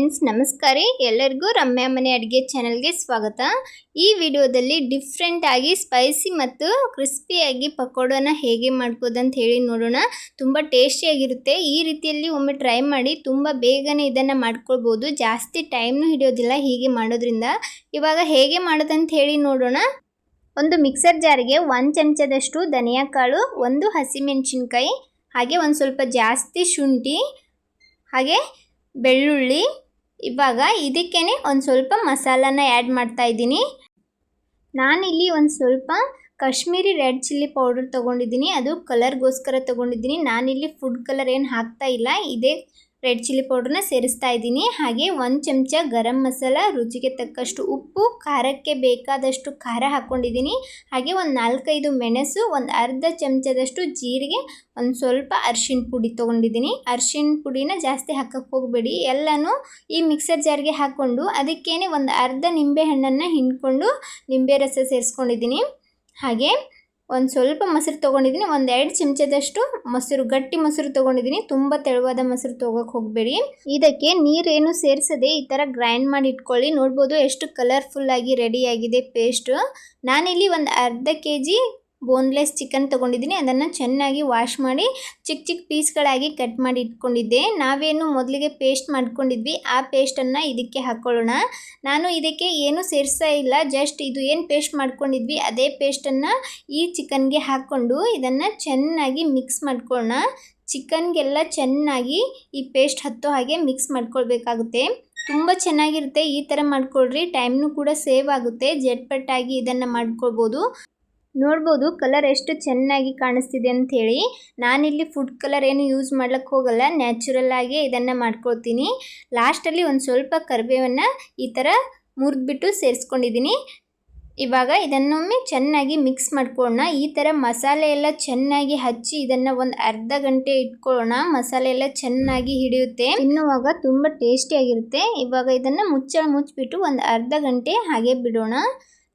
Friends ನಮಸ್ಕಾರ ಎಲ್ಲರಿಗೂ ರಮ್ಯಾ ಮನೆ ಅಡುಗೆ ಚಾನೆಲ್ಗೆ ಸ್ವಾಗತ। ಈ ವಿಡಿಯೋದಲ್ಲಿ ಡಿಫ್ರೆಂಟ್ ಆಗಿ ಸ್ಪೈಸಿ ಮತ್ತು ಕ್ರಿಸ್ಪಿಯಾಗಿ ಪಕೋಡನ ಹೇಗೆ ಮಾಡ್ಬೋದು ಅಂತ ಹೇಳಿ ನೋಡೋಣ। ತುಂಬ ಟೇಸ್ಟಿಯಾಗಿರುತ್ತೆ। ಈ ರೀತಿಯಲ್ಲಿ ಒಮ್ಮೆ ಟ್ರೈ ಮಾಡಿ, ತುಂಬ ಬೇಗನೆ ಇದನ್ನು ಮಾಡ್ಕೊಳ್ಬೋದು, ಜಾಸ್ತಿ ಟೈಮ್ನು ಹಿಡಿಯೋದಿಲ್ಲ ಹೀಗೆ ಮಾಡೋದ್ರಿಂದ। ಇವಾಗ ಹೇಗೆ ಮಾಡೋದಂತ ಹೇಳಿ ನೋಡೋಣ। ಒಂದು ಮಿಕ್ಸರ್ ಜಾರಿಗೆ 1 ಚಮಚದಷ್ಟು ಧನಿಯಾ ಕಾಳು, 1 ಹಸಿಮೆಣಸಿನಕಾಯಿ, ಹಾಗೆ ಒಂದು ಸ್ವಲ್ಪ ಜಾಸ್ತಿ ಶುಂಠಿ, ಹಾಗೆ ಬೆಳ್ಳುಳ್ಳಿ। ಇವಾಗ ಇದಕ್ಕೇನೆ ಒಂದು ಸ್ವಲ್ಪ ಮಸಾಲಾನ ಆ್ಯಡ್ ಮಾಡ್ತಾ ಇದ್ದೀನಿ। ನಾನಿಲ್ಲಿ ಒಂದು ಸ್ವಲ್ಪ ಕಾಶ್ಮೀರಿ ರೆಡ್ ಚಿಲ್ಲಿ ಪೌಡರ್ ತೊಗೊಂಡಿದ್ದೀನಿ, ಅದು ಕಲರ್ಗೋಸ್ಕರ ತೊಗೊಂಡಿದ್ದೀನಿ। ನಾನಿಲ್ಲಿ ಫುಡ್ ಕಲರ್ ಏನು ಹಾಕ್ತಾ ಇಲ್ಲ, ಇದೇ ರೆಡ್ ಚಿಲ್ಲಿ ಪೌಡ್ರನ್ನ ಸೇರಿಸ್ತಾ ಇದ್ದೀನಿ। ಹಾಗೆ 1 ಚಮಚ ಗರಂ ಮಸಾಲ, ರುಚಿಗೆ ತಕ್ಕಷ್ಟು ಉಪ್ಪು, ಖಾರಕ್ಕೆ ಬೇಕಾದಷ್ಟು ಖಾರ ಹಾಕ್ಕೊಂಡಿದ್ದೀನಿ। ಹಾಗೆ ಒಂದು 4-5 ಮೆಣಸು, ಒಂದು ಅರ್ಧ ಚಮಚದಷ್ಟು ಜೀರಿಗೆ, ಒಂದು ಸ್ವಲ್ಪ ಅರಿಶಿಣ ಪುಡಿ ತೊಗೊಂಡಿದ್ದೀನಿ। ಅರಿಶಿಣ ಪುಡಿನ ಜಾಸ್ತಿ ಹಾಕಕ್ಕೆ ಹೋಗಬೇಡಿ, ಎಲ್ಲನೂ ಈ ಮಿಕ್ಸರ್ ಜಾರ್ಗೆ ಹಾಕ್ಕೊಂಡು ಅದಕ್ಕೇನೆ ಒಂದು ಅರ್ಧ ನಿಂಬೆ ಹಣ್ಣನ್ನು ಹಿಂಡ್ಕೊಂಡು ನಿಂಬೆ ರಸ ಸೇರಿಸ್ಕೊಂಡಿದ್ದೀನಿ। ಹಾಗೆ ಒಂದು ಸ್ವಲ್ಪ ಮೊಸರು ತೊಗೊಂಡಿದ್ದೀನಿ, 1-2 ಚಮಚದಷ್ಟು ಮೊಸರು, ಗಟ್ಟಿ ಮೊಸರು ತೊಗೊಂಡಿದ್ದೀನಿ, ತುಂಬ ತೆಳುವಾದ ಮೊಸರು ತೊಗೋಕ್ಕೆ ಹೋಗಬೇಡಿ। ಇದಕ್ಕೆ ನೀರೇನು ಸೇರಿಸದೆ ಈ ಥರ ಗ್ರೈಂಡ್ ಮಾಡಿ ಇಟ್ಕೊಳ್ಳಿ। ನೋಡ್ಬೋದು ಎಷ್ಟು ಕಲರ್ಫುಲ್ಲಾಗಿ ರೆಡಿಯಾಗಿದೆ ಪೇಸ್ಟು। ನಾನಿಲ್ಲಿ ಒಂದು ಅರ್ಧ kg ಬೋನ್ಲೆಸ್ ಚಿಕನ್ ತೊಗೊಂಡಿದ್ದೀನಿ, ಅದನ್ನು ಚೆನ್ನಾಗಿ ವಾಶ್ ಮಾಡಿ ಚಿಕ್ಕ ಚಿಕ್ಕ ಪೀಸ್ಗಳಾಗಿ ಕಟ್ ಮಾಡಿ ಇಟ್ಕೊಂಡಿದ್ದೆ। ನಾವೇನು ಮೊದಲಿಗೆ ಪೇಸ್ಟ್ ಮಾಡ್ಕೊಂಡಿದ್ವಿ ಆ ಪೇಸ್ಟನ್ನು ಇದಕ್ಕೆ ಹಾಕ್ಕೊಳ್ಳೋಣ। ನಾನು ಇದಕ್ಕೆ ಏನು ಸೇರಿಸ್ತಾ ಇಲ್ಲ, ಜಸ್ಟ್ ಇದು ಏನು ಪೇಸ್ಟ್ ಮಾಡ್ಕೊಂಡಿದ್ವಿ ಅದೇ ಪೇಸ್ಟನ್ನು ಈ ಚಿಕನ್ಗೆ ಹಾಕ್ಕೊಂಡು ಇದನ್ನು ಚೆನ್ನಾಗಿ ಮಿಕ್ಸ್ ಮಾಡ್ಕೊಳ್ಳೋಣ। ಚಿಕನ್ಗೆಲ್ಲ ಚೆನ್ನಾಗಿ ಈ ಪೇಸ್ಟ್ ಹತ್ತೋ ಹಾಗೆ ಮಿಕ್ಸ್ ಮಾಡ್ಕೊಳ್ಬೇಕಾಗುತ್ತೆ। ತುಂಬ ಚೆನ್ನಾಗಿರುತ್ತೆ, ಈ ಥರ ಮಾಡ್ಕೊಳ್ರಿ, ಟೈಮ್ನು ಕೂಡ ಸೇವ್ ಆಗುತ್ತೆ, ಜಟ್ಪಟ್ಟಾಗಿ ಇದನ್ನು ಮಾಡ್ಕೊಳ್ಬೋದು। ನೋಡ್ಬೋದು ಕಲರ್ ಎಷ್ಟು ಚೆನ್ನಾಗಿ ಕಾಣಿಸ್ತಿದೆ ಅಂಥೇಳಿ। ನಾನಿಲ್ಲಿ ಫುಡ್ ಕಲರ್ ಏನು ಯೂಸ್ ಮಾಡ್ಲಿಕ್ಕೆ ಹೋಗಲ್ಲ, ನ್ಯಾಚುರಲ್ ಆಗಿ ಇದನ್ನು ಮಾಡ್ಕೊಳ್ತೀನಿ। ಲಾಸ್ಟಲ್ಲಿ ಒಂದು ಸ್ವಲ್ಪ ಕರಿಬೇವನ್ನು ಈ ಥರ ಮುರಿದ್ಬಿಟ್ಟು ಸೇರಿಸ್ಕೊಂಡಿದ್ದೀನಿ। ಇವಾಗ ಇದನ್ನೊಮ್ಮೆ ಚೆನ್ನಾಗಿ ಮಿಕ್ಸ್ ಮಾಡ್ಕೊಳ್ಳೋಣ। ಈ ಥರ ಮಸಾಲೆ ಎಲ್ಲ ಚೆನ್ನಾಗಿ ಹಚ್ಚಿ ಇದನ್ನು ಒಂದು ಅರ್ಧ ಗಂಟೆ ಇಟ್ಕೊಳ್ಳೋಣ, ಮಸಾಲೆ ಎಲ್ಲ ಚೆನ್ನಾಗಿ ಹಿಡಿಯುತ್ತೆ, ತಿನ್ನುವಾಗ ತುಂಬ ಟೇಸ್ಟಿಯಾಗಿರುತ್ತೆ। ಇವಾಗ ಇದನ್ನು ಮುಚ್ಚಿಬಿಟ್ಟು ಒಂದು ಅರ್ಧ ಗಂಟೆ ಹಾಗೆ ಬಿಡೋಣ।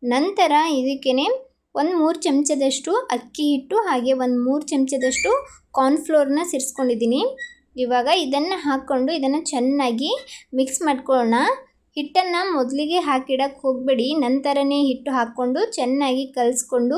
ನಂತರ ಇದಕ್ಕೇನೆ ಒಂದು 3 ಚಮಚದಷ್ಟು ಅಕ್ಕಿ ಹಿಟ್ಟು, ಹಾಗೆ ಒಂದು 3 ಚಮಚದಷ್ಟು ಕಾರ್ನ್ಫ್ಲೋರ್ನ ಸೇರಿಸ್ಕೊಂಡಿದ್ದೀನಿ। ಇವಾಗ ಇದನ್ನು ಹಾಕ್ಕೊಂಡು ಇದನ್ನು ಚೆನ್ನಾಗಿ ಮಿಕ್ಸ್ ಮಾಡ್ಕೊಳ್ಳೋಣ। ಹಿಟ್ಟನ್ನು ಮೊದಲಿಗೆ ಹಾಕಿಡಕ್ಕೆ ಹೋಗಬೇಡಿ, ನಂತರನೇ ಹಿಟ್ಟು ಹಾಕ್ಕೊಂಡು ಚೆನ್ನಾಗಿ ಕಲಿಸ್ಕೊಂಡು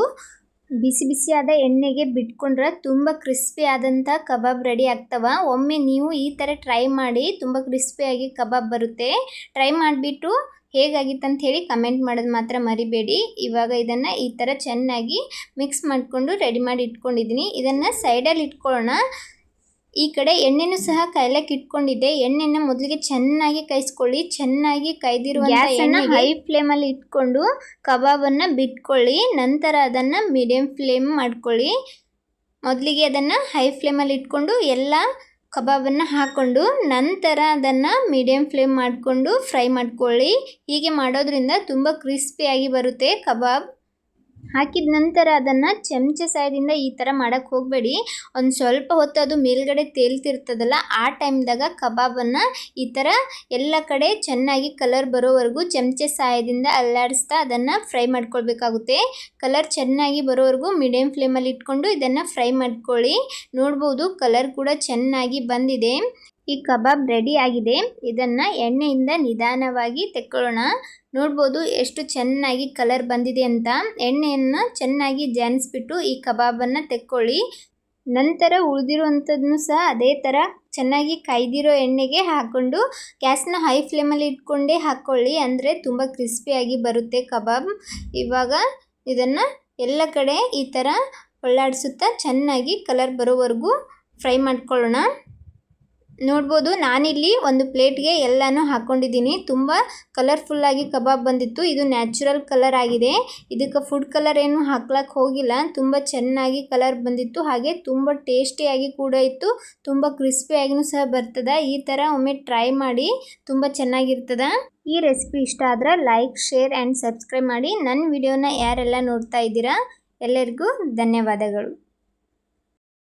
ಬಿಸಿ ಬಿಸಿಯಾದ ಎಣ್ಣೆಗೆ ಬಿಟ್ಕೊಂಡ್ರೆ ತುಂಬ ಕ್ರಿಸ್ಪಿ ಆದಂಥ ಕಬಾಬ್ ರೆಡಿ ಆಗ್ತವೆ। ಒಮ್ಮೆ ನೀವು ಈ ಥರ ಟ್ರೈ ಮಾಡಿ, ತುಂಬ ಕ್ರಿಸ್ಪಿಯಾಗಿ ಕಬಾಬ್ ಬರುತ್ತೆ। ಟ್ರೈ ಮಾಡಿಬಿಟ್ಟು ಹೇಗಾಗಿತ್ತು ಅಂತ ಹೇಳಿ ಕಮೆಂಟ್ ಮಾಡೋದು ಮಾತ್ರ ಮರಿಬೇಡಿ। ಇವಾಗ ಇದನ್ನು ಈ ಥರ ಚೆನ್ನಾಗಿ ಮಿಕ್ಸ್ ಮಾಡಿಕೊಂಡು ರೆಡಿ ಮಾಡಿ ಇಟ್ಕೊಂಡಿದ್ದೀನಿ। ಇದನ್ನು ಸೈಡಲ್ಲಿ ಇಟ್ಕೊಳ್ಳೋಣ। ಈ ಕಡೆ ಎಣ್ಣೆನೂ ಸಹ ಕಾಯ್ಲಕ್ಕೆ ಇಟ್ಕೊಂಡಿದ್ದೆ, ಎಣ್ಣೆನ ಮೊದಲಿಗೆ ಚೆನ್ನಾಗಿ ಕಾಯಿಸ್ಕೊಳ್ಳಿ। ಚೆನ್ನಾಗಿ ಕಾಯ್ದಿರುವಂಥ ಎಣ್ಣೆ ಹೈ ಫ್ಲೇಮಲ್ಲಿ ಇಟ್ಕೊಂಡು ಕಬಾಬನ್ನು ಬಿಟ್ಕೊಳ್ಳಿ, ನಂತರ ಅದನ್ನು ಮೀಡಿಯಮ್ ಫ್ಲೇಮ್ ಮಾಡ್ಕೊಳ್ಳಿ। ಮೊದಲಿಗೆ ಅದನ್ನು ಹೈ ಫ್ಲೇಮಲ್ಲಿ ಇಟ್ಕೊಂಡು ಎಲ್ಲ ಕಬಾಬನ್ನು ಹಾಕ್ಕೊಂಡು ನಂತರ ಅದನ್ನು ಮೀಡಿಯಮ್ ಫ್ಲೇಮ್ ಮಾಡಿಕೊಂಡು ಫ್ರೈ ಮಾಡ್ಕೊಳ್ಳಿ। ಹೀಗೆ ಮಾಡೋದ್ರಿಂದ ತುಂಬ ಕ್ರಿಸ್ಪಿಯಾಗಿ ಬರುತ್ತೆ ಕಬಾಬ್। ಹಾಕಿದ ನಂತರ ಅದನ್ನು ಚಮಚ ಸಹಾಯದಿಂದ ಈ ಥರ ಮಾಡೋಕ್ಕೆ ಹೋಗಬೇಡಿ, ಒಂದು ಸ್ವಲ್ಪ ಹೊತ್ತು ಅದು ಮೇಲ್ಗಡೆ ತೇಲ್ತಿರ್ತದಲ್ಲ, ಆ ಟೈಮ್ದಾಗ ಕಬಾಬನ್ನು ಈ ಥರ ಎಲ್ಲ ಕಡೆ ಚೆನ್ನಾಗಿ ಕಲರ್ ಬರೋವರೆಗೂ ಚಮಚ ಸಹಾಯದಿಂದ ಅಲ್ಲಾಡಿಸ್ತಾ ಅದನ್ನು ಫ್ರೈ ಮಾಡ್ಕೊಳ್ಬೇಕಾಗುತ್ತೆ। ಕಲರ್ ಚೆನ್ನಾಗಿ ಬರೋವರೆಗೂ ಮೀಡಿಯಮ್ ಫ್ಲೇಮಲ್ಲಿ ಇಟ್ಕೊಂಡು ಇದನ್ನು ಫ್ರೈ ಮಾಡ್ಕೊಳ್ಳಿ। ನೋಡ್ಬೋದು ಕಲರ್ ಕೂಡ ಚೆನ್ನಾಗಿ ಬಂದಿದೆ, ಈ ಕಬಾಬ್ ರೆಡಿ ಆಗಿದೆ। ಇದನ್ನು ಎಣ್ಣೆಯಿಂದ ನಿಧಾನವಾಗಿ ತೆಕ್ಕೊಳ್ಳೋಣ। ನೋಡ್ಬೋದು ಎಷ್ಟು ಚೆನ್ನಾಗಿ ಕಲರ್ ಬಂದಿದೆ ಅಂತ। ಎಣ್ಣೆಯನ್ನು ಚೆನ್ನಾಗಿ ಜಾನಿಸ್ಬಿಟ್ಟು ಈ ಕಬಾಬನ್ನು ತೆಕ್ಕೊಳ್ಳಿ। ನಂತರ ಉಳಿದಿರುವಂಥದ್ದನ್ನು ಸಹ ಅದೇ ಥರ ಚೆನ್ನಾಗಿ ಕಾಯ್ದಿರೋ ಎಣ್ಣೆಗೆ ಹಾಕ್ಕೊಂಡು ಗ್ಯಾಸ್ನ ಹೈ ಫ್ಲೇಮಲ್ಲಿ ಇಟ್ಕೊಂಡೇ ಹಾಕ್ಕೊಳ್ಳಿ, ಅಂದರೆ ತುಂಬ ಕ್ರಿಸ್ಪಿಯಾಗಿ ಬರುತ್ತೆ ಕಬಾಬ್। ಇವಾಗ ಇದನ್ನು ಎಲ್ಲ ಕಡೆ ಈ ಥರ ಹೊಳ್ಳಾಡಿಸುತ್ತಾ ಚೆನ್ನಾಗಿ ಕಲರ್ ಬರೋವರೆಗೂ ಫ್ರೈ ಮಾಡ್ಕೊಳ್ಳೋಣ। ನೋಡ್ಬೋದು ನಾನಿಲ್ಲಿ ಒಂದು ಪ್ಲೇಟ್ಗೆ ಎಲ್ಲನೂ ಹಾಕ್ಕೊಂಡಿದ್ದೀನಿ, ತುಂಬ ಕಲರ್ಫುಲ್ಲಾಗಿ ಕಬಾಬ್ ಬಂದಿತ್ತು। ಇದು ನ್ಯಾಚುರಲ್ ಕಲರ್ ಆಗಿದೆ, ಇದಕ್ಕೆ ಫುಡ್ ಕಲರ್ ಏನು ಹಾಕ್ಲಕ್ಕೆ ಹೋಗಿಲ್ಲ, ತುಂಬ ಚೆನ್ನಾಗಿ ಕಲರ್ ಬಂದಿತ್ತು, ಹಾಗೆ ತುಂಬ ಟೇಸ್ಟಿಯಾಗಿ ಕೂಡ ಇತ್ತು, ತುಂಬ ಕ್ರಿಸ್ಪಿಯಾಗಿಯೂ ಸಹ ಬರ್ತದೆ। ಈ ಥರ ಒಮ್ಮೆ ಟ್ರೈ ಮಾಡಿ, ತುಂಬ ಚೆನ್ನಾಗಿರ್ತದೆ। ಈ ರೆಸಿಪಿ ಇಷ್ಟ ಆದರೆ ಲೈಕ್, ಶೇರ್ ಆ್ಯಂಡ್ ಸಬ್ಸ್ಕ್ರೈಬ್ ಮಾಡಿ। ನನ್ನ ವಿಡಿಯೋನ ಯಾರೆಲ್ಲ ನೋಡ್ತಾ ಇದ್ದೀರಾ ಎಲ್ಲರಿಗೂ ಧನ್ಯವಾದಗಳು।